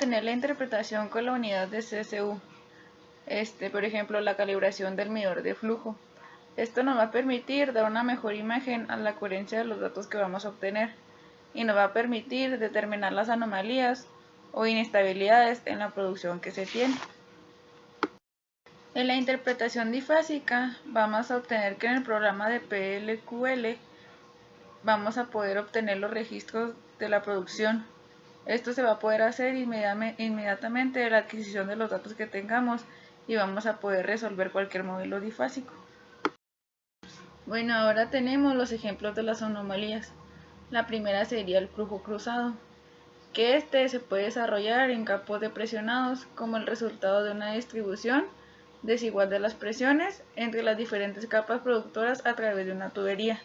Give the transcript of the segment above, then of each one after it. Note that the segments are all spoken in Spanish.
tener la interpretación con la unidad de CSU. Por ejemplo, la calibración del medidor de flujo. Esto nos va a permitir dar una mejor imagen a la coherencia de los datos que vamos a obtener y nos va a permitir determinar las anomalías o inestabilidades en la producción que se tiene. En la interpretación difásica vamos a obtener que en el programa de PLQL vamos a poder obtener los registros de la producción. Esto se va a poder hacer inmediatamente de la adquisición de los datos que tengamos y vamos a poder resolver cualquier modelo difásico. Bueno, ahora tenemos los ejemplos de las anomalías. La primera sería el flujo cruzado, que se puede desarrollar en campos depresionados como el resultado de una distribución desigual de las presiones entre las diferentes capas productoras a través de una tubería.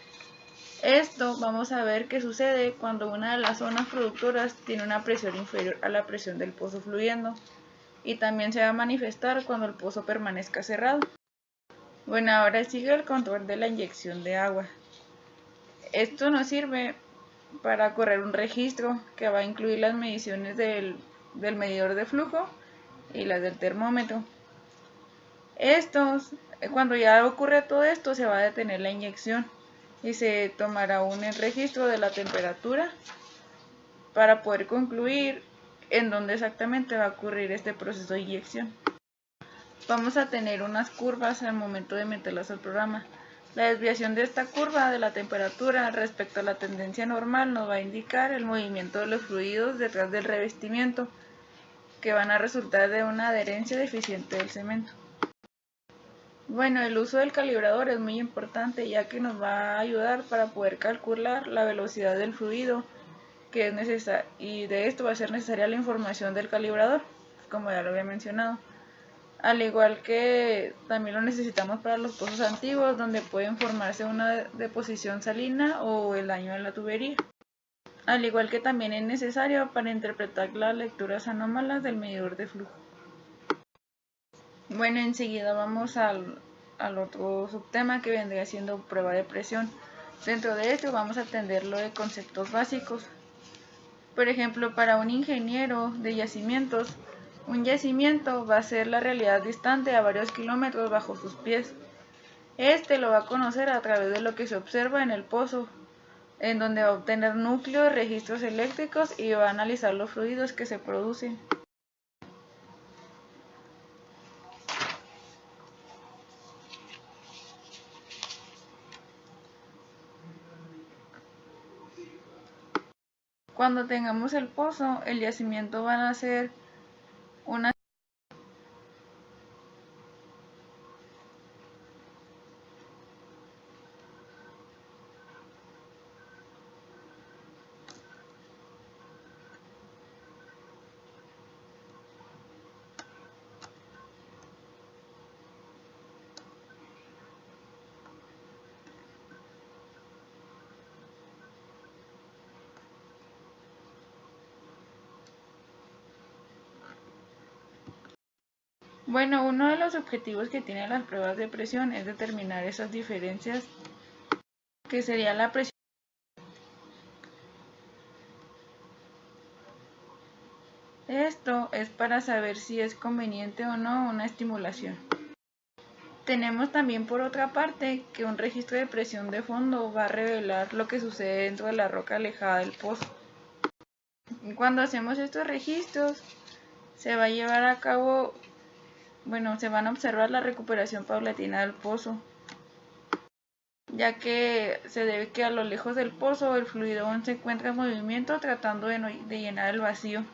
Esto vamos a ver qué sucede cuando una de las zonas productoras tiene una presión inferior a la presión del pozo fluyendo, y también se va a manifestar cuando el pozo permanezca cerrado. Bueno, ahora sigue el control de la inyección de agua. Esto nos sirve para correr un registro que va a incluir las mediciones del medidor de flujo y las del termómetro. Cuando ya ocurre todo esto, se va a detener la inyección y se tomará un registro de la temperatura para poder concluir en dónde exactamente va a ocurrir este proceso de inyección. Vamos a tener unas curvas al momento de meterlas al programa. La desviación de esta curva de la temperatura respecto a la tendencia normal nos va a indicar el movimiento de los fluidos detrás del revestimiento, que van a resultar de una adherencia deficiente del cemento. Bueno, el uso del calibrador es muy importante, ya que nos va a ayudar para poder calcular la velocidad del fluido que es necesario, y de esto va a ser necesaria la información del calibrador, como ya lo había mencionado. Al igual que también lo necesitamos para los pozos antiguos, donde puede formarse una deposición salina o el daño en la tubería. Al igual que también es necesario para interpretar las lecturas anómalas del medidor de flujo. Bueno, enseguida vamos al otro subtema, que vendría siendo prueba de presión. Dentro de esto vamos a atender lo de conceptos básicos. Por ejemplo, para un ingeniero de yacimientos, un yacimiento va a ser la realidad distante a varios kilómetros bajo sus pies. Lo va a conocer a través de lo que se observa en el pozo, en donde va a obtener núcleos, registros eléctricos y va a analizar los fluidos que se producen. Cuando tengamos el pozo, el yacimiento va a ser una Bueno, uno de los objetivos que tienen las pruebas de presión es determinar esas diferencias, que sería la presión. Esto es para saber si es conveniente o no una estimulación. Tenemos también por otra parte que un registro de presión de fondo va a revelar lo que sucede dentro de la roca alejada del pozo. Cuando hacemos estos registros, se va a llevar a cabo, se van a observar la recuperación paulatina del pozo, ya que se debe que a lo lejos del pozo el fluido aún se encuentra en movimiento, tratando de llenar el vacío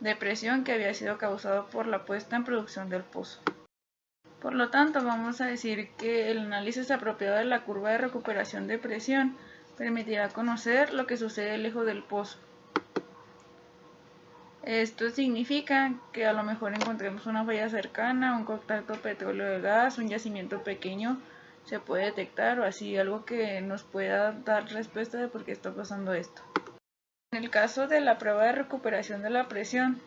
de presión que había sido causado por la puesta en producción del pozo. Por lo tanto, vamos a decir que el análisis apropiado de la curva de recuperación de presión permitirá conocer lo que sucede lejos del pozo. Esto significa que a lo mejor encontremos una falla cercana, un contacto petróleo de gas, un yacimiento pequeño se puede detectar, o así algo que nos pueda dar respuesta de por qué está pasando esto. En el caso de la prueba de recuperación de la presión,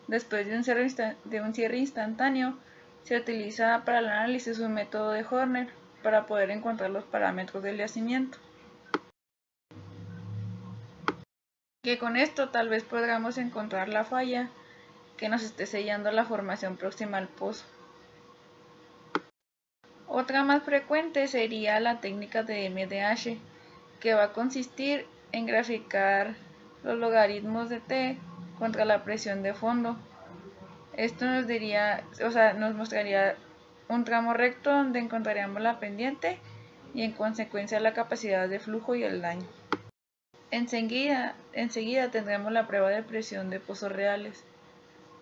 después de un cierre instantáneo, se utiliza para el análisis un método de Horner para poder encontrar los parámetros del yacimiento. Que con esto tal vez podamos encontrar la falla que nos esté sellando la formación próxima al pozo. Otra más frecuente sería la técnica de MDH, que va a consistir en graficar los logaritmos de t contra la presión de fondo. Esto nos mostraría un tramo recto donde encontraríamos la pendiente y en consecuencia la capacidad de flujo y el daño. Enseguida tendremos la prueba de presión de pozos reales.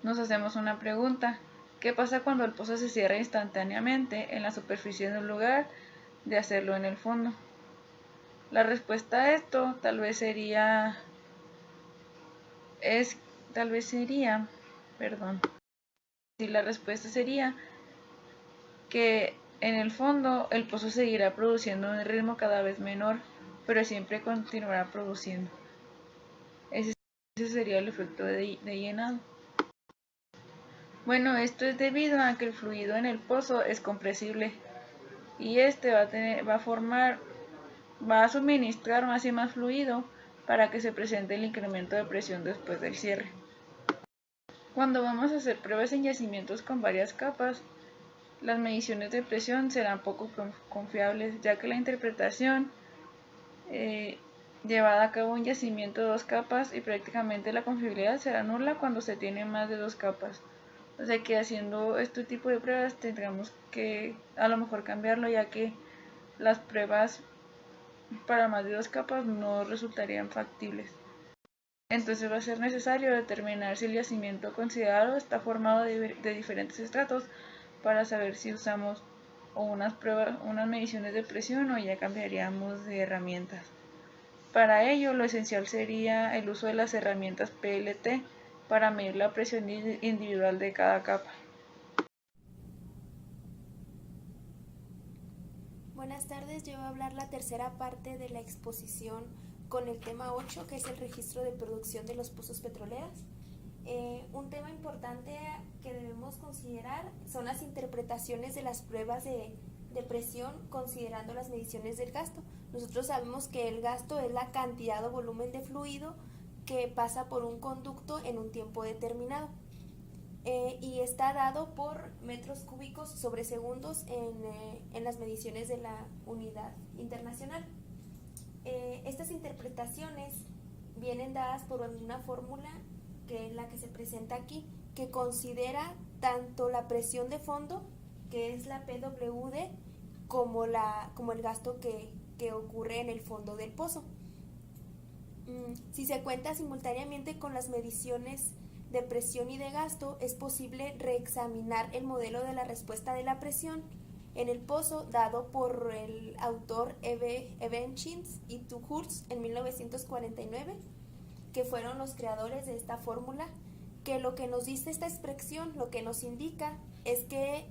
Nos hacemos una pregunta: ¿qué pasa cuando el pozo se cierra instantáneamente en la superficie de un lugar de hacerlo en el fondo? La respuesta a esto tal vez sería que en el fondo el pozo seguirá produciendo un ritmo cada vez menor, pero siempre continuará produciendo. Ese sería el efecto de llenado. Bueno, esto es debido a que el fluido en el pozo es compresible y este va a suministrar más y más fluido para que se presente el incremento de presión después del cierre. Cuando vamos a hacer pruebas en yacimientos con varias capas, las mediciones de presión serán poco confiables, ya que la interpretación llevada a cabo en yacimiento de 2 capas y prácticamente la confiabilidad será nula cuando se tiene más de 2 capas. O sea que haciendo este tipo de pruebas tendremos que a lo mejor cambiarlo, ya que las pruebas para más de 2 capas no resultarían factibles. Entonces va a ser necesario determinar si el yacimiento considerado está formado de diferentes estratos para saber si usamos unas mediciones de presión o ya cambiaríamos de herramientas. Para ello, lo esencial sería el uso de las herramientas PLT para medir la presión individual de cada capa. Buenas tardes, yo voy a hablar la tercera parte de la exposición con el tema 8, que es el registro de producción de los pozos petroleros. Un tema importante que debemos considerar son las interpretaciones de las pruebas de presión considerando las mediciones del gasto. Nosotros sabemos que el gasto es la cantidad o volumen de fluido que pasa por un conducto en un tiempo determinado. Y está dado por metros cúbicos sobre segundos en las mediciones de la unidad internacional. Estas interpretaciones vienen dadas por una fórmula que es la que se presenta aquí, que considera tanto la presión de fondo, que es la PWD, como el gasto que ocurre en el fondo del pozo. Si se cuenta simultáneamente con las mediciones de presión y de gasto, es posible reexaminar el modelo de la respuesta de la presión en el pozo dado por el autor Evenchins y Tuhurst en 1949, que fueron los creadores de esta fórmula, que lo que nos dice esta expresión, lo que nos indica es que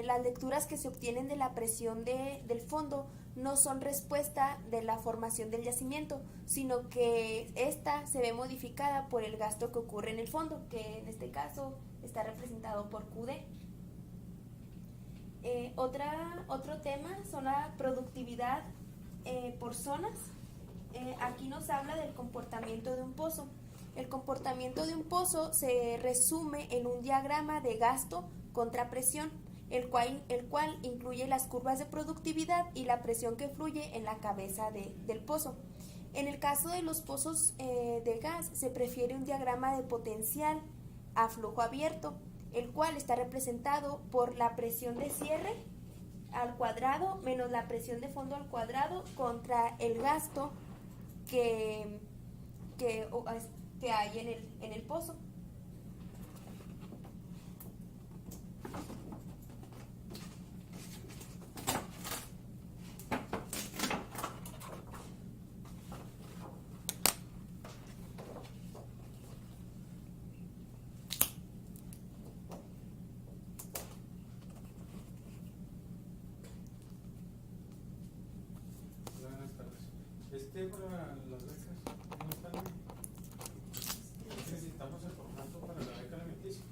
las lecturas que se obtienen de la presión del fondo no son respuesta de la formación del yacimiento, sino que esta se ve modificada por el gasto que ocurre en el fondo, que en este caso está representado por QD. Otro tema son la productividad por zonas. Aquí nos habla del comportamiento de un pozo. El comportamiento de un pozo se resume en un diagrama de gasto contra presión, el cual incluye las curvas de productividad y la presión que fluye en la cabeza del pozo. En el caso de los pozos de gas se prefiere un diagrama de potencial a flujo abierto, el cual está representado por la presión de cierre al cuadrado menos la presión de fondo al cuadrado contra el gasto que hay en el pozo. Para las becas, ¿cómo están? Necesitamos el formato para la beca alimenticia.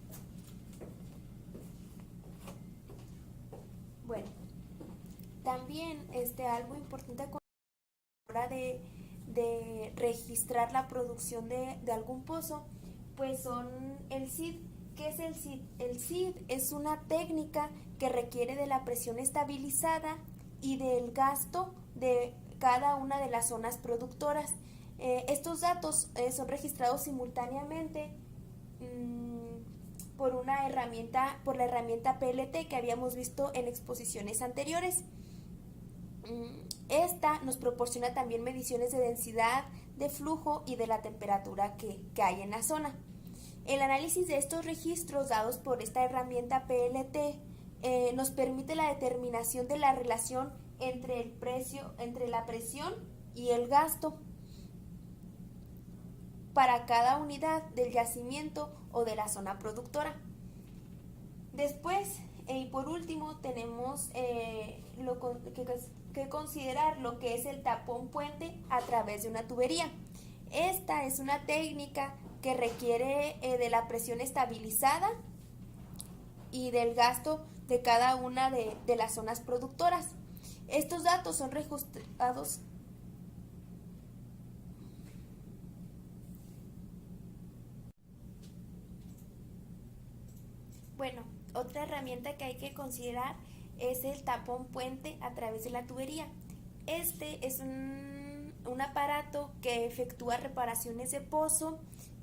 Bueno, también algo importante a la hora de registrar la producción de algún pozo, pues son el CID, ¿Qué es el SID? El SID es una técnica que requiere de la presión estabilizada y del gasto de cada una de las zonas productoras. Estos datos son registrados simultáneamente por la herramienta PLT que habíamos visto en exposiciones anteriores. Esta nos proporciona también mediciones de densidad, de flujo y de la temperatura que hay en la zona. El análisis de estos registros dados por esta herramienta PLT nos permite la determinación de la relación entre la presión y el gasto para cada unidad del yacimiento o de la zona productora. Después, y por último, tenemos que considerar lo que es el tapón puente a través de una tubería. Esta es una técnica que requiere de la presión estabilizada y del gasto de cada una de las zonas productoras. Estos datos son registrados otra herramienta que hay que considerar es el tapón puente a través de la tubería. Este es un aparato que efectúa reparaciones de pozo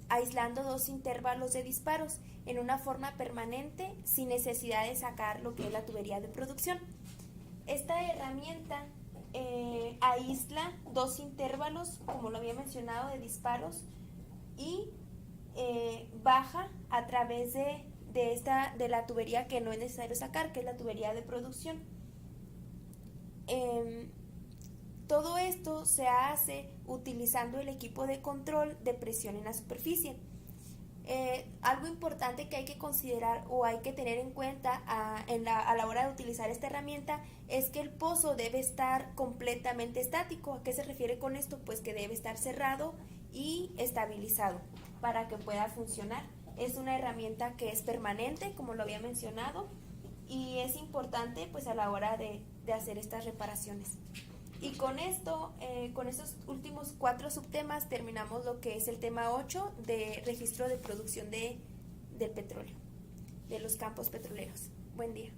aislando dos intervalos de disparos en una forma permanente sin necesidad de sacar lo que es la tubería de producción. Esta herramienta aísla dos intervalos, como lo había mencionado, de disparos y baja a través de la tubería que no es necesario sacar, que es la tubería de producción. Todo esto se hace utilizando el equipo de control de presión en la superficie. Algo importante que hay que considerar o hay que tener en cuenta a la hora de utilizar esta herramienta es que el pozo debe estar completamente estático. ¿A qué se refiere con esto? Pues que debe estar cerrado y estabilizado para que pueda funcionar. Es una herramienta que es permanente, como lo había mencionado, y es importante pues a la hora de hacer estas reparaciones. Y con esto, con estos últimos 4 subtemas, terminamos lo que es el tema 8 de registro de producción del petróleo, de los campos petroleros. Buen día.